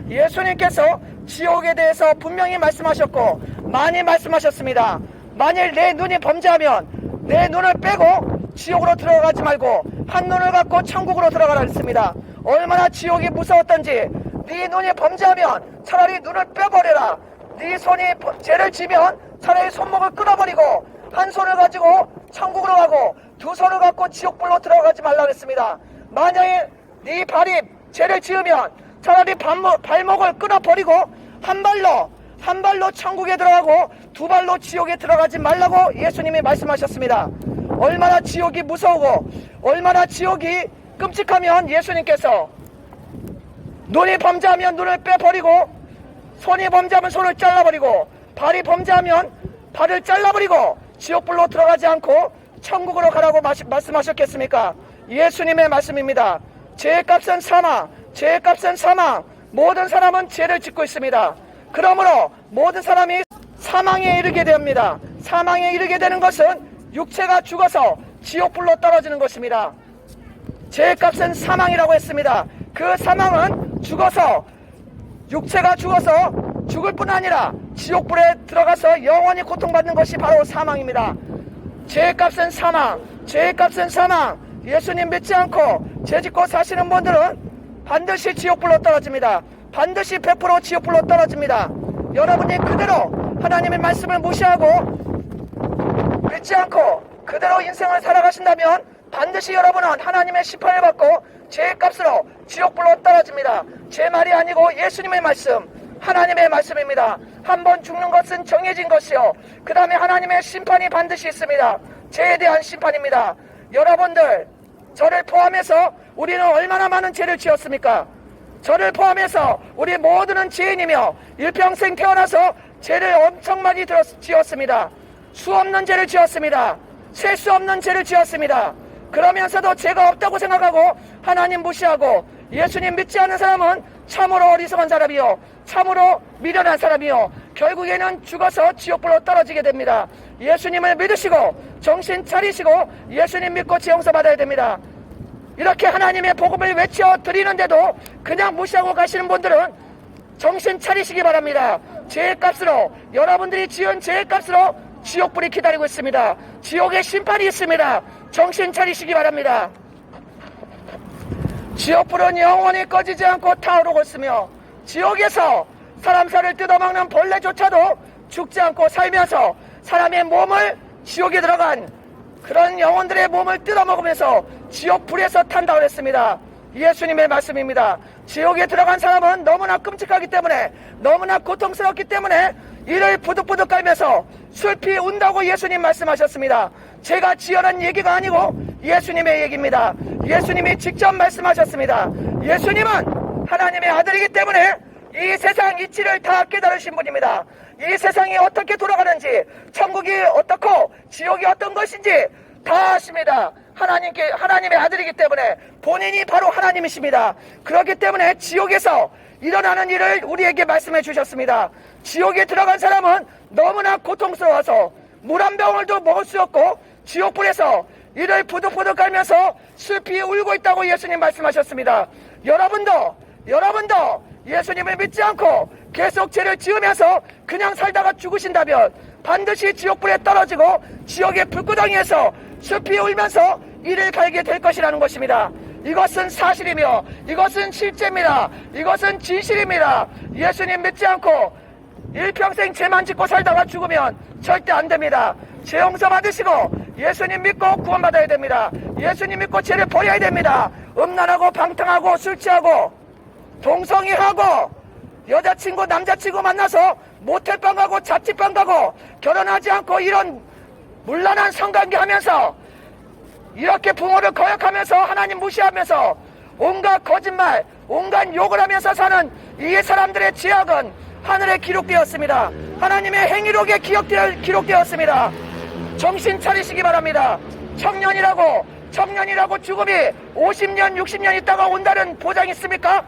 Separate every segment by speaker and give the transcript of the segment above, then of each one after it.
Speaker 1: 예수님께서 지옥에 대해서 분명히 말씀하셨고 많이 말씀하셨습니다. 만일 내 눈이 범죄하면 내 눈을 빼고 지옥으로 들어가지 말고 한 눈을 갖고 천국으로 들어가라 했습니다. 얼마나 지옥이 무서웠던지, 네 눈이 범죄하면 차라리 눈을 빼버려라. 네 손이 죄를 지면 차라리 손목을 끊어버리고 한 손을 가지고 천국으로 가고 두 손을 갖고 지옥불로 들어가지 말라고 했습니다. 만약에 네 발이 죄를 지으면 차라리 발목을 끊어버리고 한 발로 천국에 들어가고 두 발로 지옥에 들어가지 말라고 예수님이 말씀하셨습니다. 얼마나 지옥이 무서우고 얼마나 지옥이 끔찍하면 예수님께서 눈이 범죄하면 눈을 빼버리고 손이 범죄하면 손을 잘라버리고 발이 범죄하면 발을 잘라버리고 지옥불로 들어가지 않고 천국으로 가라고 말씀하셨겠습니까? 예수님의 말씀입니다. 죄값은 사망. 모든 사람은 죄를 짓고 있습니다. 그러므로 모든 사람이 사망에 이르게 됩니다. 사망에 이르게 되는 것은 육체가 죽어서 지옥불로 떨어지는 것입니다. 죄값은 사망이라고 했습니다. 그 사망은 육체가 죽어서 죽을 뿐 아니라 지옥불에 들어가서 영원히 고통받는 것이 바로 사망입니다. 죄값은 사망. 예수님 믿지 않고 죄짓고 사시는 분들은 반드시 지옥불로 떨어집니다. 반드시 100% 지옥불로 떨어집니다. 여러분이 그대로 하나님의 말씀을 무시하고 믿지 않고 그대로 인생을 살아가신다면 반드시 여러분은 하나님의 심판을 받고 죄값으로 지옥불로 떨어집니다. 제 말이 아니고 예수님의 말씀, 하나님의 말씀입니다. 한번 죽는 것은 정해진 것이요, 그 다음에 하나님의 심판이 반드시 있습니다. 죄에 대한 심판입니다. 여러분들, 저를 포함해서 우리는 얼마나 많은 죄를 지었습니까? 저를 포함해서 우리 모두는 죄인이며 일평생 태어나서 죄를 엄청 많이 지었습니다. 수 없는 죄를 지었습니다. 셀 수 없는 죄를 지었습니다. 그러면서도 죄가 없다고 생각하고 하나님 무시하고 예수님 믿지 않는 사람은 참으로 어리석은 사람이요, 참으로 미련한 사람이요, 결국에는 죽어서 지옥불로 떨어지게 됩니다. 예수님을 믿으시고 정신 차리시고 예수님 믿고 죄 용서 받아야 됩니다. 이렇게 하나님의 복음을 외쳐 드리는데도 그냥 무시하고 가시는 분들은 정신 차리시기 바랍니다. 죄값으로, 여러분들이 지은 죄값으로 지옥불이 기다리고 있습니다. 지옥의 심판이 있습니다. 정신 차리시기 바랍니다. 지옥불은 영원히 꺼지지 않고 타오르고 있으며 지옥에서 사람 살을 뜯어먹는 벌레조차도 죽지 않고 살면서 사람의 몸을 지옥에 들어간 그런 영혼들의 몸을 뜯어먹으면서 지옥불에서 탄다고 했습니다. 예수님의 말씀입니다. 지옥에 들어간 사람은 너무나 끔찍하기 때문에, 너무나 고통스럽기 때문에 이를 부득부득 깔면서 슬피 운다고 예수님 말씀하셨습니다. 제가 지어낸 얘기가 아니고 예수님의 얘기입니다. 예수님이 직접 말씀하셨습니다. 예수님은 하나님의 아들이기 때문에 이 세상 이치를 다 깨달으신 분입니다. 이 세상이 어떻게 돌아가는지, 천국이 어떻고 지옥이 어떤 것인지 다 아십니다. 하나님의 아들이기 때문에 본인이 바로 하나님이십니다. 그렇기 때문에 지옥에서 일어나는 일을 우리에게 말씀해 주셨습니다. 지옥에 들어간 사람은 너무나 고통스러워서 물 한 병을도 먹을 수 없고 지옥불에서 이를 부득부득 깔면서 슬피 울고 있다고 예수님 말씀하셨습니다. 여러분도 예수님을 믿지 않고 계속 죄를 지으면서 그냥 살다가 죽으신다면 반드시 지옥불에 떨어지고 지옥의 불구덩이에서 슬피 울면서 이를 갈게 될 것이라는 것입니다. 이것은 사실이며 이것은 실제입니다. 이것은 진실입니다. 예수님 믿지 않고 일평생 죄만 짓고 살다가 죽으면 절대 안 됩니다. 죄 용서 받으시고 예수님 믿고 구원받아야 됩니다. 예수님 믿고 죄를 버려야 됩니다. 음란하고 방탕하고 술 취하고 동성애하고 여자친구 남자친구 만나서 모텔방 가고 자취방 가고 결혼하지 않고 이런 문란한 성관계 하면서 이렇게 부모를 거역하면서 하나님 무시하면서 온갖 거짓말, 온갖 욕을 하면서 사는 이 사람들의 죄악은 하늘에 기록되었습니다. 하나님의 행위록에 기록되었습니다. 정신 차리시기 바랍니다. 청년이라고 죽음이 50년, 60년 있다가 온다는 보장이 있습니까?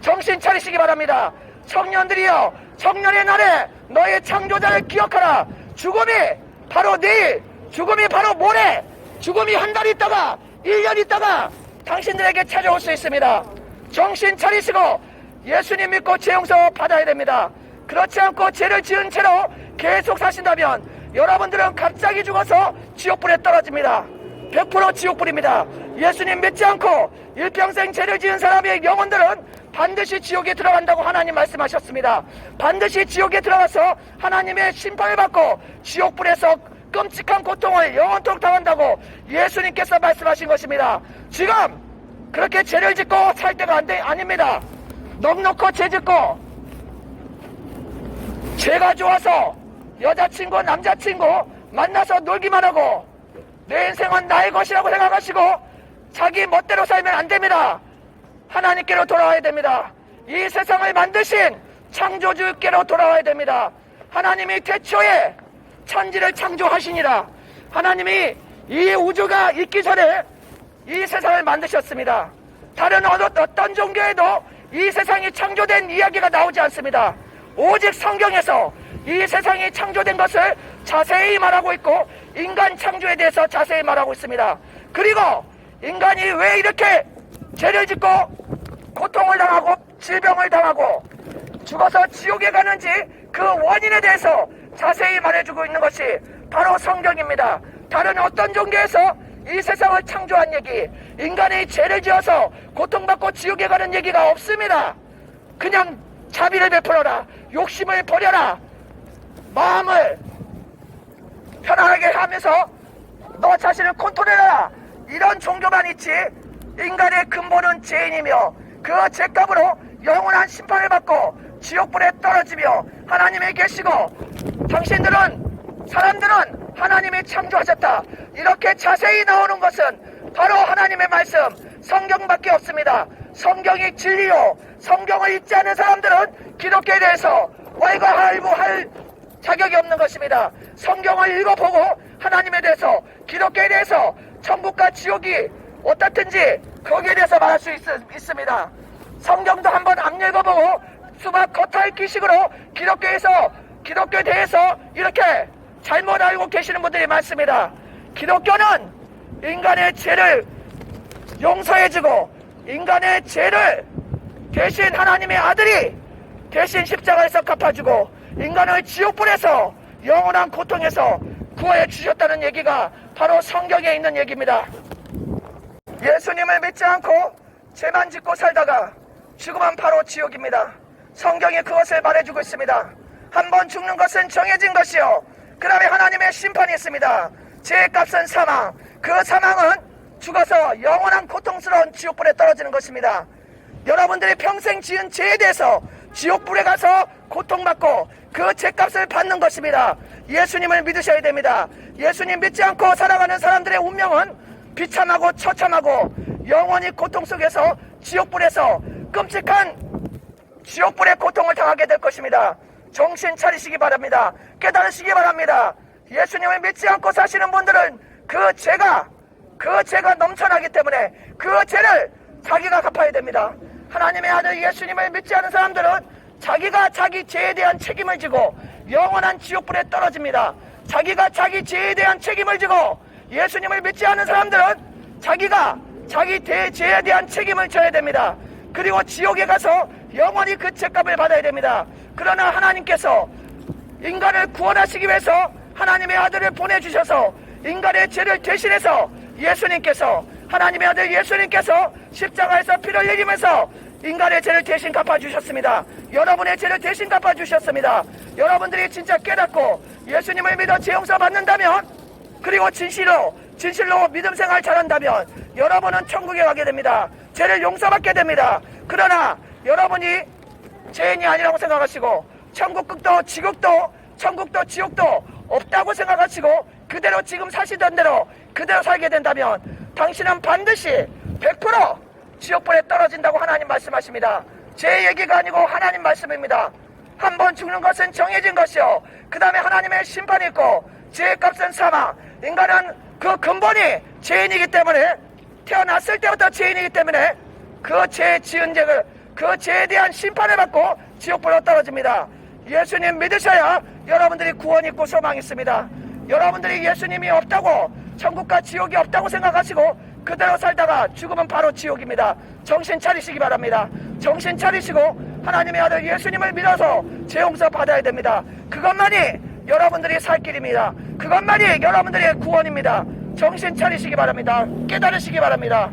Speaker 1: 정신 차리시기 바랍니다. 청년들이여, 청년의 날에 너의 창조자를 기억하라. 죽음이 바로 내일, 죽음이 바로 모레, 죽음이 한 달 있다가 1년 있다가 당신들에게 찾아올 수 있습니다. 정신 차리시고 예수님 믿고 죄 용서 받아야 됩니다. 그렇지 않고 죄를 지은 채로 계속 사신다면 여러분들은 갑자기 죽어서 지옥불에 떨어집니다. 100% 지옥불입니다. 예수님 믿지 않고 일평생 죄를 지은 사람의 영혼들은 반드시 지옥에 들어간다고 하나님 말씀하셨습니다. 반드시 지옥에 들어가서 하나님의 심판을 받고 지옥불에서 끔찍한 고통을 영원토록 당한다고 예수님께서 말씀하신 것입니다. 지금 그렇게 죄를 짓고 살 때가 아닙니다. 넉넉히 죄 짓고 죄가 좋아서 여자친구 남자친구 만나서 놀기만 하고 내 인생은 나의 것이라고 생각하시고 자기 멋대로 살면 안 됩니다. 하나님께로 돌아와야 됩니다. 이 세상을 만드신 창조주께로 돌아와야 됩니다. 하나님이 태초에 천지를 창조하시니라. 하나님이 이 우주가 있기 전에 이 세상을 만드셨습니다. 다른 어떤 종교에도 이 세상이 창조된 이야기가 나오지 않습니다. 오직 성경에서 이 세상이 창조된 것을 자세히 말하고 있고 인간 창조에 대해서 자세히 말하고 있습니다. 그리고 인간이 왜 이렇게 죄를 짓고 고통을 당하고 질병을 당하고 죽어서 지옥에 가는지 그 원인에 대해서 자세히 말해주고 있는 것이 바로 성경입니다. 다른 어떤 종교에서 이 세상을 창조한 얘기, 인간이 죄를 지어서 고통받고 지옥에 가는 얘기가 없습니다. 그냥 자비를 베풀어라, 욕심을 버려라, 마음을 편안하게 하면서 너 자신을 컨트롤해라, 이런 종교만 있지 인간의 근본은 죄인이며 그 죄값으로 영원한 심판을 받고 지옥불에 떨어지며 하나님이 계시고 사람들은 하나님이 창조하셨다, 이렇게 자세히 나오는 것은 바로 하나님의 말씀 성경밖에 없습니다. 성경이 진리요, 성경을 읽지 않는 사람들은 기독교에 대해서 왈가왈부할 자격이 없는 것입니다. 성경을 읽어보고 하나님에 대해서, 기독교에 대해서, 천국과 지옥이 어떻든지 거기에 대해서 말할 수 있습니다. 성경도 한번 안 읽어보고 수박 겉핥기식으로 기독교에 대해서 이렇게 잘못 알고 계시는 분들이 많습니다. 기독교는 인간의 죄를 용서해주고 인간의 죄를 대신 하나님의 아들이 대신 십자가에서 갚아주고 인간을 지옥불에서 영원한 고통에서 구해 주셨다는 얘기가 바로 성경에 있는 얘기입니다. 예수님을 믿지 않고 죄만 짓고 살다가 죽으면 바로 지옥입니다. 성경이 그것을 말해주고 있습니다. 한번 죽는 것은 정해진 것이요, 그 다음에 하나님의 심판이 있습니다. 죄의 값은 사망, 그 사망은 죽어서 영원한 고통스러운 지옥불에 떨어지는 것입니다. 여러분들이 평생 지은 죄에 대해서 지옥불에 가서 고통받고 그 죄값을 받는 것입니다. 예수님을 믿으셔야 됩니다. 예수님 믿지 않고 살아가는 사람들의 운명은 비참하고 처참하고 영원히 고통 속에서 지옥불에서 끔찍한 지옥불의 고통을 당하게 될 것입니다. 정신 차리시기 바랍니다. 깨달으시기 바랍니다. 예수님을 믿지 않고 사시는 분들은 그 죄가 넘쳐나기 때문에 그 죄를 자기가 갚아야 됩니다. 하나님의 아들 예수님을 믿지 않은 사람들은 자기가 자기 죄에 대한 책임을 지고 영원한 지옥불에 떨어집니다. 자기가 자기 죄에 대한 책임을 지고 예수님을 믿지 않은 사람들은 자기가 자기 죄에 대한 책임을 져야 됩니다. 그리고 지옥에 가서 영원히 그 죄값을 받아야 됩니다. 그러나 하나님께서 인간을 구원하시기 위해서 하나님의 아들을 보내주셔서 인간의 죄를 대신해서 하나님의 아들 예수님께서 십자가에서 피를 흘리면서 인간의 죄를 대신 갚아주셨습니다. 여러분의 죄를 대신 갚아주셨습니다. 여러분들이 진짜 깨닫고 예수님을 믿어 죄 용서 받는다면, 그리고 진실로 믿음 생활 잘한다면 여러분은 천국에 가게 됩니다. 죄를 용서받게 됩니다. 그러나 여러분이 죄인이 아니라고 생각하시고 천국도 지옥도 없다고 생각하시고 그대로 지금 사시던 대로 그대로 살게 된다면 당신은 반드시 100% 지옥불에 떨어진다고 하나님 말씀하십니다. 제 얘기가 아니고 하나님 말씀입니다. 한번 죽는 것은 정해진 것이요, 그 다음에 하나님의 심판이 있고 죄의 값은 사망. 인간은 그 근본이 죄인이기 때문에, 태어났을 때부터 죄인이기 때문에 그 죄 지은 죄를, 그 죄에 대한 심판을 받고 지옥불로 떨어집니다. 예수님 믿으셔야 여러분들이 구원이 있고 소망이 있습니다. 여러분들이 예수님이 없다고, 천국과 지옥이 없다고 생각하시고 그대로 살다가 죽으면 바로 지옥입니다. 정신 차리시기 바랍니다. 정신 차리시고 하나님의 아들 예수님을 믿어서 죄 용서 받아야 됩니다. 그것만이 여러분들이 살 길입니다. 그것만이 여러분들의 구원입니다. 정신 차리시기 바랍니다. 깨달으시기 바랍니다.